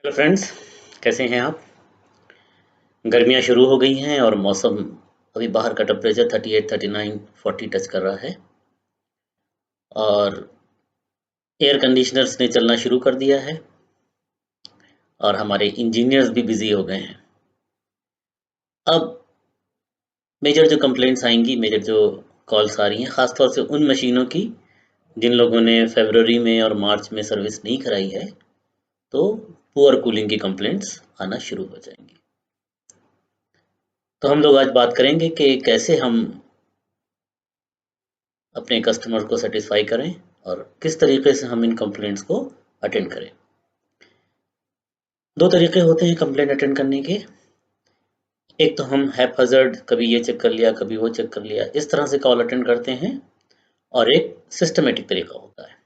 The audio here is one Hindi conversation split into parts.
हेलो फ्रेंड्स, कैसे हैं आप? गर्मियां शुरू हो गई हैं और मौसम अभी बाहर का टेम्परेचर 38, 39, 40 टच कर रहा है और एयर कंडीशनर्स ने चलना शुरू कर दिया है और हमारे इंजीनियर्स भी बिजी हो गए हैं। अब मेजर जो कंप्लेंट्स आएंगी, मेजर जो कॉल्स आ रही हैं, ख़ासतौर से उन मशीनों की जिन लोगों ने फरवरी में और मार्च में सर्विस नहीं कराई है, तो पुअर कूलिंग की कंप्लेंट्स आना शुरू हो जाएंगी। तो हम लोग आज बात करेंगे कि कैसे हम अपने कस्टमर को सेटिस्फाई करें और किस तरीके से हम इन कंप्लेंट्स को अटेंड करें। दो तरीके होते हैं कंप्लेंट अटेंड करने के। एक तो हम हैपहैज़र्ड कभी ये चेक कर लिया, कभी वो चेक कर लिया, इस तरह से कॉल अटेंड करते हैं और एक सिस्टमैटिक तरीका होता है।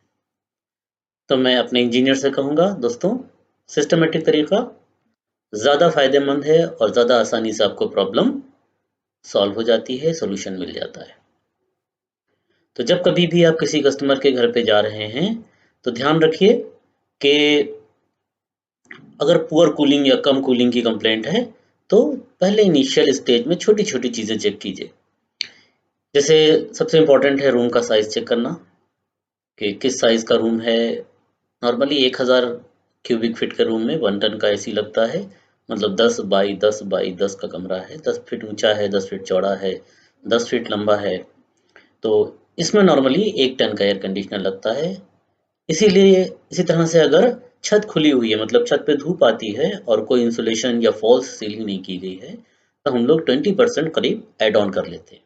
तो मैं अपने इंजीनियर से कहूँगा, दोस्तों, सिस्टमैटिक तरीका ज़्यादा फ़ायदेमंद है और ज़्यादा आसानी से आपको प्रॉब्लम सॉल्व हो जाती है, सॉल्यूशन मिल जाता है। तो जब कभी भी आप किसी कस्टमर के घर पे जा रहे हैं, तो ध्यान रखिए कि अगर पुअर कूलिंग या कम कूलिंग की कंप्लेंट है, तो पहले इनिशियल स्टेज में छोटी-छोटी चीज़ें चेक कीजिए। जैसे सबसे इम्पोर्टेंट है रूम का साइज़ चेक करना कि किस साइज़ का रूम है। नॉर्मली 1000 क्यूबिक फीट के रूम में 1 टन का एसी लगता है, मतलब 10 बाई 10 बाई 10 का कमरा है, 10 फीट ऊँचा है, 10 फीट चौड़ा है, 10 फीट लंबा है। तो इसमें नॉर्मली 1 टन का एयर कंडीशनर लगता है। इसीलिए इसी तरह से अगर छत खुली हुई है, मतलब छत पे धूप आती है और कोई इंसुलेशन या फॉल्स सीलिंग नहीं की गई है, तो हम लोग 20% करीब ऐड ऑन कर लेते हैं।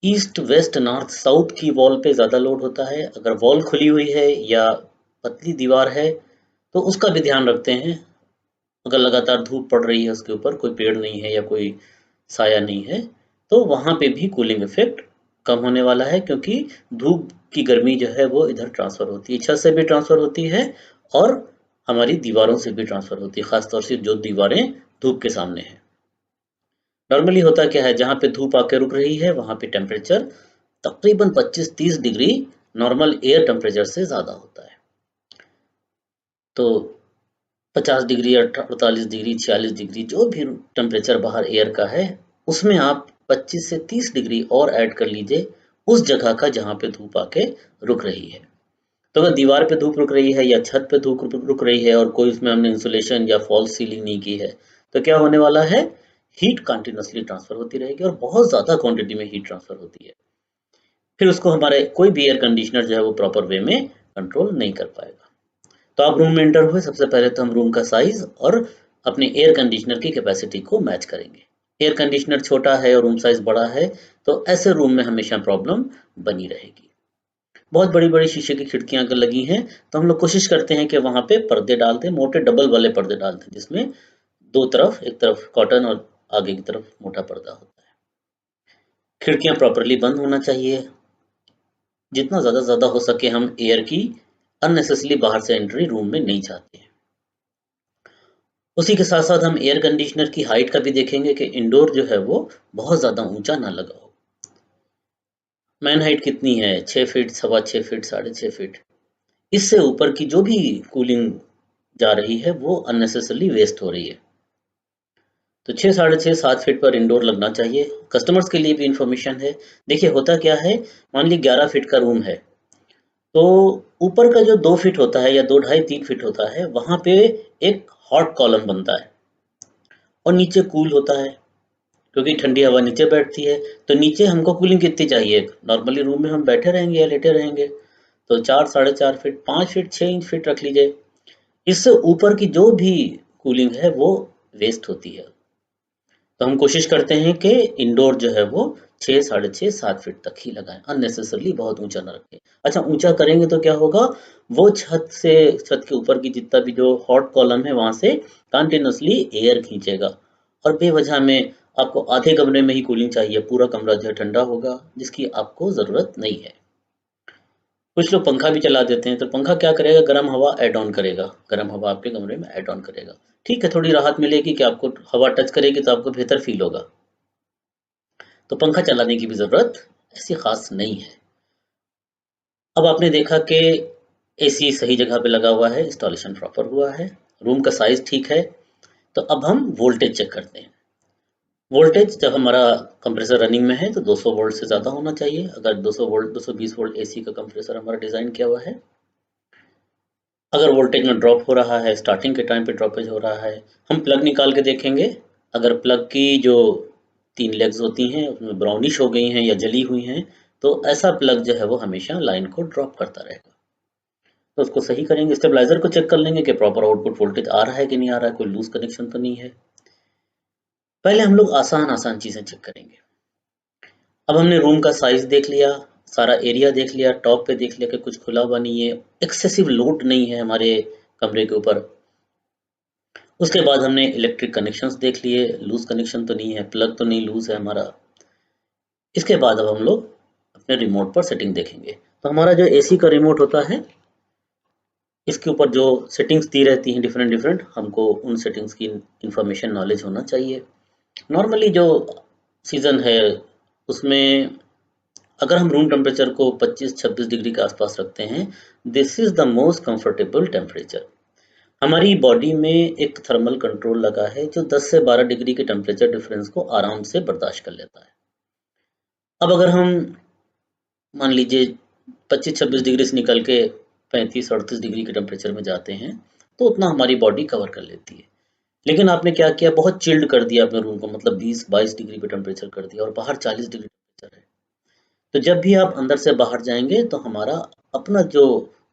ईस्ट, वेस्ट, नॉर्थ, साउथ की वॉल पे ज़्यादा लोड होता है। अगर वॉल खुली हुई है या पतली दीवार है, तो उसका भी ध्यान रखते हैं। अगर लगातार धूप पड़ रही है, उसके ऊपर कोई पेड़ नहीं है या कोई साया नहीं है, तो वहाँ पे भी कूलिंग इफ़ेक्ट कम होने वाला है, क्योंकि धूप की गर्मी जो है वो इधर ट्रांसफ़र होती है, छत से भी ट्रांसफ़र होती है और हमारी दीवारों से भी ट्रांसफ़र होती है, ख़ास तौर से जो दीवारें धूप के सामने हैं। नॉर्मली होता क्या है, जहाँ पे धूप आके रुक रही है, वहाँ पे टेम्परेचर तकरीबन 25-30 डिग्री नॉर्मल एयर टेम्परेचर से ज़्यादा होता है। तो 50 डिग्री, 48 डिग्री, 46 डिग्री, जो भी टेम्परेचर बाहर एयर का है, उसमें आप 25 से 30 डिग्री और ऐड कर लीजिए उस जगह का जहाँ पे धूप आके रुक रही है। तो अगर दीवार पे धूप रुक रही है या छत पे धूप रुक रही है और कोई उसमें हमने इंसुलेशन या फॉल्स सीलिंग नहीं की है, तो क्या होने वाला है, हीट कंटीन्यूअसली ट्रांसफर होती रहेगी और बहुत ज़्यादा क्वांटिटी में हीट ट्रांसफर होती है। फिर उसको हमारे कोई भी एयर कंडीशनर जो है वो प्रॉपर वे में कंट्रोल नहीं कर पाएगा। तो आप रूम में एंटर हुए, सबसे पहले तो हम रूम का साइज़ और अपने एयर कंडीशनर की कैपेसिटी को मैच करेंगे। एयर कंडीशनर छोटा है और रूम साइज़ बड़ा है, तो ऐसे रूम में हमेशा प्रॉब्लम बनी रहेगी। बहुत बड़ी-बड़ी शीशे की खिड़कियाँ अगर लगी हैं, तो हम लोग कोशिश करते हैं कि वहाँ पे पर्दे डाल दें, मोटे डबल वाले पर्दे डाल दें, जिसमें 2 तरफ, एक तरफ कॉटन और आगे की तरफ मोटा पर्दा होता है। खिड़कियाँ प्रॉपर्ली बंद होना चाहिए। जितना ज़्यादा हो सके हम एयर की अननेसेसरीली बाहर से एंट्री रूम में नहीं चाहते हैं। उसी के साथ-साथ हम एयर कंडीशनर की हाइट का भी देखेंगे कि इंडोर जो है वो बहुत ज़्यादा ऊँचा ना लगा हो। मैन हाइट कितनी है? 6 फीट, सवा 6 फीट, साढ़े 6 फीट। इससे ऊपर की जो भी कूलिंग जा रही है वो अननेसेसरीली वेस्ट हो रही है। तो 6, साढ़े 6, 7 फीट पर इंडोर लगना चाहिए। कस्टमर्स के लिए भी इन्फॉर्मेशन है। देखिए होता क्या है, मान लीजिए 11 फीट का रूम है, तो ऊपर का जो 2 फीट होता है या 2 ढाई 3 फीट होता है, वहाँ पे एक हॉट कॉलम बनता है और नीचे कूल होता है, क्योंकि ठंडी हवा नीचे बैठती है। तो नीचे हमको कूलिंग कितनी चाहिए? नॉर्मली रूम में हम बैठे रहेंगे या लेटे रहेंगे, तो 4, साढ़े 4 फीट, 5 फीट, 6 इंच फीट रख लीजिए। इससे ऊपर की जो भी कूलिंग है वो वेस्ट होती है। तो हम कोशिश करते हैं कि इंडोर जो है वो 6, साढ़े 6, 7 फीट तक ही लगाएँ, अननेसेसरीली बहुत ऊँचा ना रखें। अच्छा, ऊँचा करेंगे तो क्या होगा, वो छत के ऊपर की जितना भी जो हॉट कॉलम है वहाँ से कंटीन्यूअसली एयर खींचेगा और बेवजह में आपको आधे कमरे में ही कूलिंग चाहिए, पूरा कमरा जो है ठंडा होगा, जिसकी आपको ज़रूरत नहीं है। कुछ लोग पंखा भी चला देते हैं, तो पंखा क्या करेगा, गर्म हवा ऐड ऑन करेगा, गर्म हवा आपके कमरे में ऐड ऑन करेगा। ठीक है, थोड़ी राहत मिलेगी कि आपको हवा टच करेगी तो आपको बेहतर फ़ील होगा। तो पंखा चलाने की भी ज़रूरत ऐसी ख़ास नहीं है। अब आपने देखा कि एसी सही जगह पे लगा हुआ है, इंस्टॉलेशन प्रॉपर हुआ है, रूम का साइज़ ठीक है। तो अब हम वोल्टेज चेक करते हैं। वोल्टेज जब हमारा कंप्रेसर रनिंग में है तो 200 वोल्ट से ज़्यादा होना चाहिए। अगर 200 वोल्ट 220 वोल्ट एसी का कंप्रेसर हमारा डिज़ाइन किया हुआ है। अगर वोल्टेज में ड्रॉप हो रहा है, स्टार्टिंग के टाइम पे ड्रॉपेज हो रहा है, हम प्लग निकाल के देखेंगे। अगर प्लग की जो 3 लेग्स होती हैं उसमें ब्राउनिश हो गई हैं या जली हुई हैं, तो ऐसा प्लग जो है वो हमेशा लाइन को ड्रॉप करता रहेगा। तो उसको सही करेंगे, स्टेबलाइज़र को चेक कर लेंगे कि प्रॉपर आउटपुट वोल्टेज आ रहा है कि नहीं आ रहा है, कोई लूज़ कनेक्शन तो नहीं है। पहले हम लोग आसान-आसान चीज़ें चेक करेंगे। अब हमने रूम का साइज़ देख लिया, सारा एरिया देख लिया, टॉप पे देख लिया कि कुछ खुला हुआ नहीं है, एक्सेसिव लोड नहीं है हमारे कमरे के ऊपर। उसके बाद हमने इलेक्ट्रिक कनेक्शंस देख लिए, लूज़ कनेक्शन तो नहीं है, प्लग तो नहीं लूज़ है हमारा। इसके बाद अब हम लोग अपने रिमोट पर सेटिंग देखेंगे। तो हमारा जो एसी का रिमोट होता है, इसके ऊपर जो सेटिंग्स दी रहती हैं डिफरेंट डिफरेंट, हमको उन सेटिंग्स की इन्फॉर्मेशन नॉलेज होना चाहिए। नॉर्मली जो सीज़न है उसमें अगर हम रूम टेम्परेचर को 25-26 डिग्री के आसपास रखते हैं, this is the most comfortable temperature. हमारी बॉडी में एक थर्मल कंट्रोल लगा है जो 10 से 12 डिग्री के टेम्परेचर डिफरेंस को आराम से बर्दाश्त कर लेता है। अब अगर हम मान लीजिए 25-26 डिग्री से निकल के 35-38 डिग्री के टेम्परेचर में जाते हैं, तो उतना हमारी बॉडी कवर कर लेती है। लेकिन आपने क्या किया, बहुत चिल्ड कर दिया अपने रूम को, मतलब 20-22 डिग्री पे टेम्परेचर कर दिया और बाहर 40 डिग्री टेम्परेचर है। तो जब भी आप अंदर से बाहर जाएँगे तो हमारा अपना जो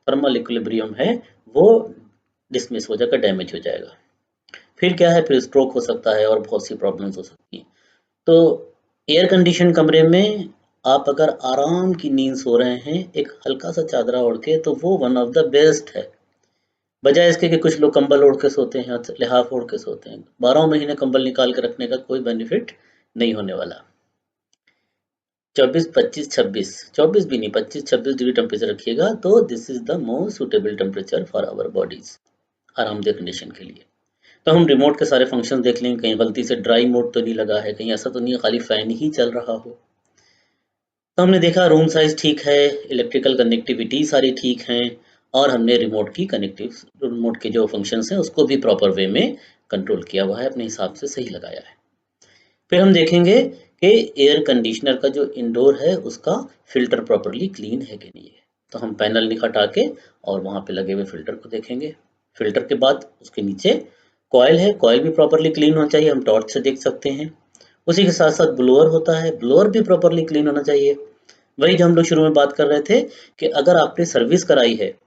थर्मल इक्विलिब्रियम है वो डिसमिस हो जाएगा, डैमेज हो जाएगा। फिर क्या है, फिर स्ट्रोक हो सकता है और बहुत सी प्रॉब्लम्स हो सकती हैं। तो एयर कंडीशन कमरे में आप अगर आराम की नींद सो रहे हैं, एक हल्का-सा चादरा ओढ़ के, तो वो वन ऑफ द बेस्ट है। बजाय इसके कि कुछ लोग कंबल ओढ़ के सोते हैं, लिहाफ ओढ़ के सोते हैं। 12 महीने कंबल निकाल के रखने का कोई बेनिफिट नहीं होने वाला। 24, 25, 26, 24 भी नहीं, 25-26 डिग्री टेम्परेचर रखिएगा तो this is the most suitable temperature for our bodies, आरामदेह कंडीशन के लिए। तो हम रिमोट के सारे फंक्शन देख लेंगे, कहीं गलती से ड्राई मोड तो नहीं लगा है, कहीं ऐसा तो नहीं है खाली फैन ही चल रहा हो। तो हमने देखा रूम साइज ठीक है, इलेक्ट्रिकल कनेक्टिविटी सारी ठीक हैं, और हमने रिमोट के जो फंक्शंस हैं उसको भी प्रॉपर वे में कंट्रोल किया हुआ है, अपने हिसाब से सही लगाया है। फिर हम देखेंगे कि एयर कंडीशनर का जो इंडोर है उसका फ़िल्टर प्रॉपर्ली क्लीन है कि नहीं है। तो हम पैनल हटा के और वहाँ पे लगे हुए फ़िल्टर को देखेंगे। फ़िल्टर के बाद उसके नीचे कॉइल है, कॉइल भी प्रॉपर्ली क्लीन होना चाहिए, हम टॉर्च से देख सकते हैं। उसी के साथ-साथ ब्लोअर होता है, ब्लोअर भी प्रॉपर्ली क्लीन होना चाहिए। वही जो हम लोग शुरू में बात कर रहे थे कि अगर आपने सर्विस कराई है,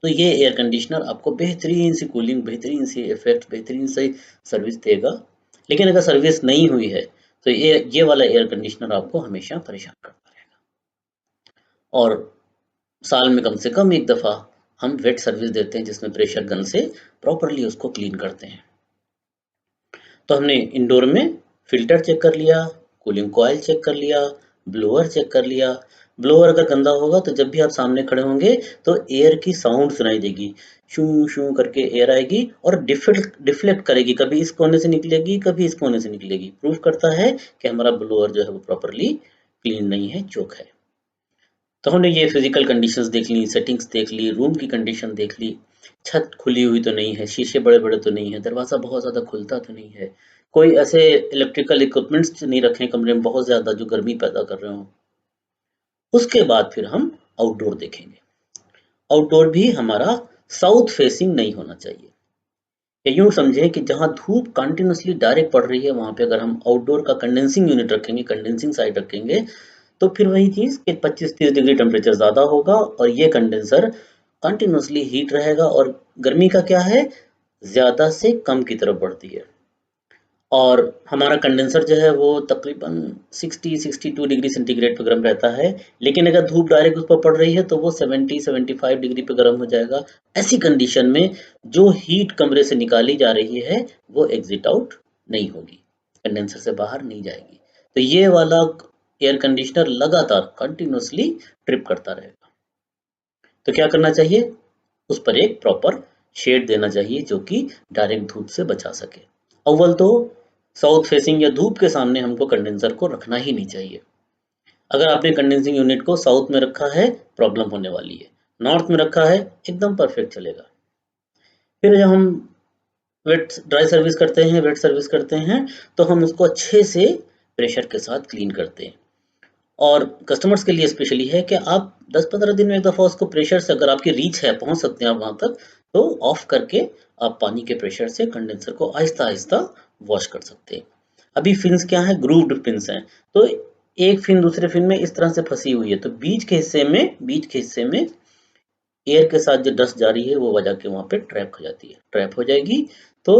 तो ये एयर कंडीशनर आपको बेहतरीन सी कूलिंग, बेहतरीन सी इफ़ेक्ट, बेहतरीन सी सर्विस देगा। लेकिन अगर सर्विस नहीं हुई है, तो ये वाला एयर कंडीशनर आपको हमेशा परेशान करता रहेगा। और साल में कम से कम 1 दफ़ा हम वेट सर्विस देते हैं जिसमें प्रेशर गन से प्रॉपर्ली उसको क्लीन करते हैं। तो हमने इंडोर में फ़िल्टर चेक कर लिया, कूलिंग कॉइल चेक कर लिया, ब्लोअर चेक कर लिया। ब्लोअर अगर गंदा होगा तो जब भी आप सामने खड़े होंगे तो एयर की साउंड सुनाई देगी। शू शू करके एयर आएगी और डिफ्लेक्ट करेगी, कभी इस कोने से निकलेगी, कभी इस कोने से निकलेगी। प्रूव करता है कि हमारा ब्लोअर जो है वो प्रॉपर्ली क्लीन नहीं है, चोक है। तो हमने ये फिजिकल कंडीशंस देख ली, सेटिंग्स देख ली, रूम की कंडीशन देख ली, छत खुली हुई तो नहीं है, शीशे बड़े-बड़े तो नहीं है, दरवाज़ा बहुत ज़्यादा खुलता तो नहीं है, कोई ऐसे इलेक्ट्रिकल इक्विपमेंट्स नहीं रखे हैं कमरे में बहुत ज़्यादा जो गर्मी पैदा कर रहे हों। उसके बाद फिर हम आउटडोर देखेंगे। आउटडोर भी हमारा साउथ फेसिंग नहीं होना चाहिए। या यूँ समझें कि जहाँ धूप कंटीन्यूअसली डायरेक्ट पड़ रही है वहाँ पे अगर हम आउटडोर का कंडेंसिंग यूनिट रखेंगे, कंडेंसिंग साइड रखेंगे, तो फिर वही चीज़ कि 25-30 डिग्री टेम्परेचर ज़्यादा होगा और ये कंडेंसर कंटिन्यूअसली हीट रहेगा और गर्मी का क्या है, ज़्यादा से कम की तरफ बढ़ती है। और हमारा कंडेंसर जो है वो तकरीबन 60-62 डिग्री सेंटीग्रेड पे गर्म रहता है, लेकिन अगर धूप डायरेक्ट उस पर पड़ रही है तो वो 70-75 डिग्री पे गर्म हो जाएगा। ऐसी कंडीशन में जो हीट कमरे से निकाली जा रही है वो एग्जिट आउट नहीं होगी, कंडेंसर से बाहर नहीं जाएगी। तो ये वाला एयर कंडीशनर लगातार कंटिन्यूअसली ट्रिप करता रहेगा। तो क्या करना चाहिए? उस पर एक प्रॉपर शेड देना चाहिए जो कि डायरेक्ट धूप से बचा सके। अव्वल तो साउथ फेसिंग या धूप के सामने हमको कंडेंसर को रखना ही नहीं चाहिए। अगर आपने कंडेंसिंग यूनिट को साउथ में रखा है, प्रॉब्लम होने वाली है। नॉर्थ में रखा है, एकदम परफेक्ट चलेगा। फिर जब हम वेट ड्राई सर्विस करते हैं, वेट सर्विस करते हैं, तो हम उसको अच्छे से प्रेशर के साथ क्लीन करते हैं। और कस्टमर्स के लिए स्पेशली है कि आप 10-15 दिन में एक दफ़ा उसको प्रेशर से, अगर आपकी रीच है, पहुँच सकते हैं आप वहाँ तक, तो ऑफ करके आप पानी के प्रेशर से कंडेंसर को आहिस्ता-आहिस्ता वॉश कर सकते हैं। अभी फिन्स क्या हैं? ग्रूव्ड फिन्स हैं। तो एक फिन दूसरे फिन में इस तरह से फँसी हुई है, तो बीच के हिस्से में एयर के साथ जो डस्ट जा रही है, वो वजह के वहाँ पे ट्रैप हो जाती है। ट्रैप हो जाएगी, तो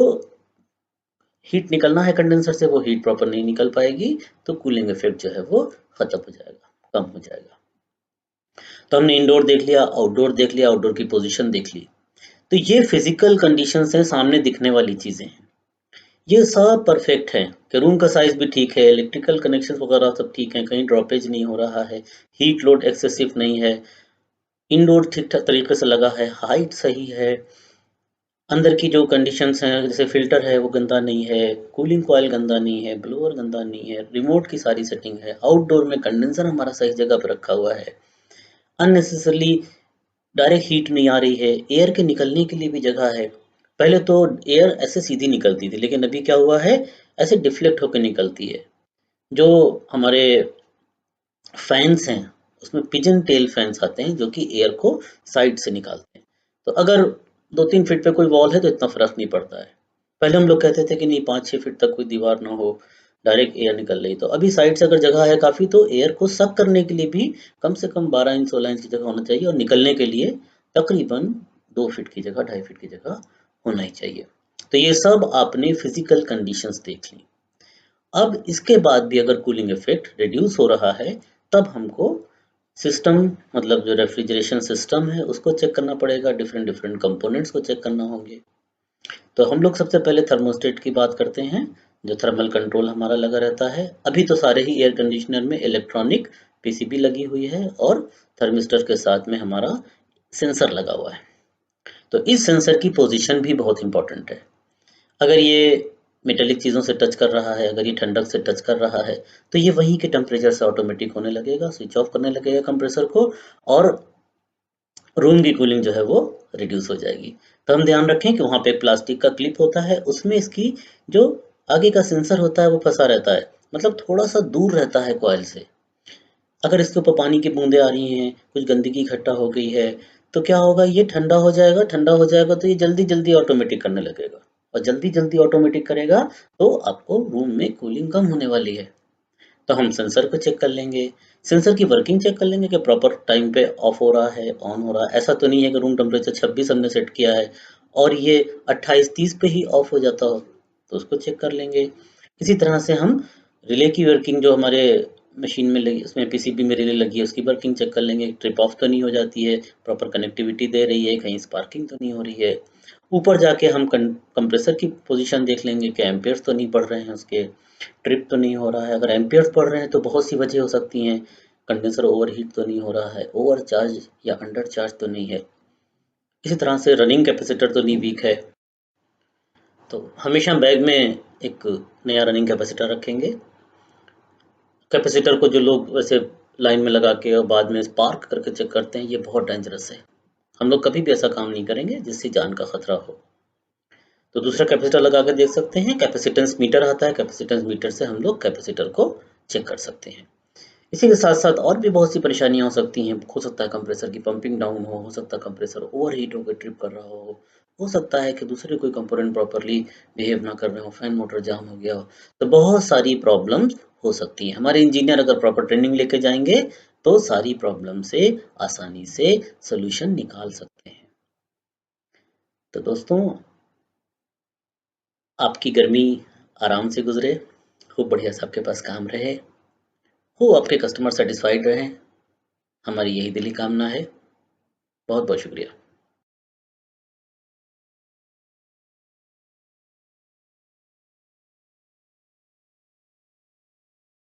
हीट निकलना है कंडेंसर से, वो हीट प्रॉपर नहीं निकल पाएगी, तो कूलिंग इफ़ेक्ट जो है वो खत्म हो जाएगा, कम हो जाएगा। तो हमने इंडोर देख लिया, आउटडोर देख लिया, आउटडोर की पोजीशन देख ली। तो ये फिजिकल कंडीशंस हैं, सामने दिखने वाली चीजें हैं। ये सब परफेक्ट है कि रूम का साइज भी ठीक है, इलेक्ट्रिकल कनेक्शन वगैरह सब ठीक है, कहीं ड्रॉपेज नहीं हो रहा है, हीट लोड एक्सेसिव नहीं है, इंडोर ठीक ठाक तरीके से लगा है, हाइट सही है, अंदर की जो कंडीशंस हैं जैसे फिल्टर है वो गंदा नहीं है, कूलिंग कॉइल गंदा नहीं है, ब्लोअर गंदा नहीं है, रिमोट की सारी सेटिंग है, आउटडोर में कंडेंसर हमारा सही जगह पर रखा हुआ है, अननेसेसरली डायरेक्ट हीट नहीं आ रही है, एयर के निकलने के लिए भी जगह है। पहले तो एयर ऐसे सीधी निकलती थी, लेकिन अभी क्या हुआ है, ऐसे डिफ्लेक्ट होकर निकलती है। जो हमारे फैन्स हैं, उसमें पिजन टेल फैन्स आते हैं जो कि एयर को साइड से निकालते हैं। तो अगर 2-3 फीट पे कोई वॉल है तो इतना फ़र्क नहीं पड़ता है। पहले हम लोग कहते थे कि नहीं 5-6 फीट तक कोई दीवार ना हो, डायरेक्ट एयर निकल रही। तो अभी साइड से अगर जगह है काफ़ी, तो एयर को सक करने के लिए भी कम से कम 12 इंच 16 इंच की जगह होना चाहिए, और निकलने के लिए तकरीबन 2 फीट की जगह, 2.5 फीट की जगह होना ही चाहिए। तो ये सब आपने फिज़िकल कंडीशंस देख ली। अब इसके बाद भी अगर कूलिंग इफ़ेक्ट रिड्यूस हो रहा है, तब हमको सिस्टम, मतलब जो रेफ्रिजरेशन सिस्टम है उसको चेक करना पड़ेगा, डिफरेंट डिफरेंट कंपोनेंट्स को चेक करना होंगे। तो हम लोग सबसे पहले थर्मोस्टेट की बात करते हैं, जो थर्मल कंट्रोल हमारा लगा रहता है। अभी तो सारे ही एयर कंडीशनर में इलेक्ट्रॉनिक पीसीबी लगी हुई है, और थर्मिस्टर के साथ में हमारा सेंसर लगा हुआ है। तो इस सेंसर की पोजीशन भी बहुत इंपॉर्टेंट है। अगर ये मेटेलिक चीज़ों से टच कर रहा है, अगर ये ठंडक से टच कर रहा है, तो ये वहीं के टेम्परेचर से ऑटोमेटिक होने लगेगा, स्विच ऑफ करने लगेगा कंप्रेसर को, और रूम की कूलिंग जो है वो रिड्यूस हो जाएगी। तो हम ध्यान रखें कि वहाँ पे एक प्लास्टिक का क्लिप होता है, उसमें इसकी जो आगे का सेंसर होता है वो फँसा रहता है, मतलब थोड़ा-सा दूर रहता है कॉइल से। अगर इसके ऊपर पानी की बूंदें आ रही हैं, कुछ गंदगी इकट्ठा हो गई है, तो क्या होगा, ये ठंडा हो जाएगा तो ये जल्दी-जल्दी ऑटोमेटिक करने लगेगा, और जल्दी-जल्दी ऑटोमेटिक करेगा तो आपको रूम में कूलिंग कम होने वाली है। तो हम सेंसर को चेक कर लेंगे, सेंसर की वर्किंग चेक कर लेंगे कि प्रॉपर टाइम पे ऑफ हो रहा है, ऑन हो रहा है। ऐसा तो नहीं है कि रूम टेम्परेचर 26 हमने सेट किया है और ये 28-30 पे ही ऑफ हो जाता हो, तो उसको चेक कर लेंगे। इसी तरह से हम रिले की वर्किंग, जो हमारे मशीन में लगी, उसमें पीसीबी में रिले लगी है, उसकी वर्किंग चेक कर लेंगे, ट्रिप ऑफ तो नहीं हो जाती है, प्रॉपर कनेक्टिविटी दे रही है, कहीं स्पार्किंग तो नहीं हो रही है। ऊपर जाके हम कंप्रेसर की पोजीशन देख लेंगे कि एम्पेयर्स तो नहीं बढ़ रहे हैं उसके, ट्रिप तो नहीं हो रहा है। अगर एम्पेयर्स बढ़ रहे हैं तो बहुत सी वजह हो सकती हैं, कंडेंसर ओवरहीट तो नहीं हो रहा है, ओवर चार्ज या अंडर चार्ज तो नहीं है, इसी तरह से रनिंग कैपेसिटर तो नहीं वीक है। तो हमेशा बैग में एक नया रनिंग कैपेसिटर रखेंगे। कैपेसिटर को जो लोग वैसे लाइन में लगा के और बाद में स्पार्क करके चेक करते हैं, ये बहुत डेंजरस है। हम लोग कभी भी ऐसा काम नहीं करेंगे जिससे जान का खतरा हो। तो दूसरा कैपेसिटर लगा के देख सकते हैं, कैपेसिटेंस मीटर आता है, कैपेसिटेंस मीटर से हम लोग कैपेसिटर को चेक कर सकते हैं। इसी के साथ-साथ और भी बहुत सी परेशानियाँ हो सकती हैं। हो सकता है कंप्रेसर की पंपिंग डाउन हो सकता है कंप्रेसर ओवरहीट होकर ट्रिप कर रहा हो सकता है कि दूसरे कोई कंपोनेंट प्रॉपर्ली बिहेव ना कर रहे हो, फैन मोटर जाम हो गया हो। तो बहुत सारी प्रॉब्लम्स हो सकती हैं। हमारे इंजीनियर अगर प्रॉपर ट्रेनिंग लेके जाएँगे, तो सारी प्रॉब्लम से आसानी से सॉल्यूशन निकाल सकते हैं। तो दोस्तों, आपकी गर्मी आराम से गुज़रे, खूब बढ़िया से आपके पास काम रहे, हो आपके कस्टमर सैटिस्फाइड रहें, हमारी यही दिली कामना है। बहुत-बहुत शुक्रिया।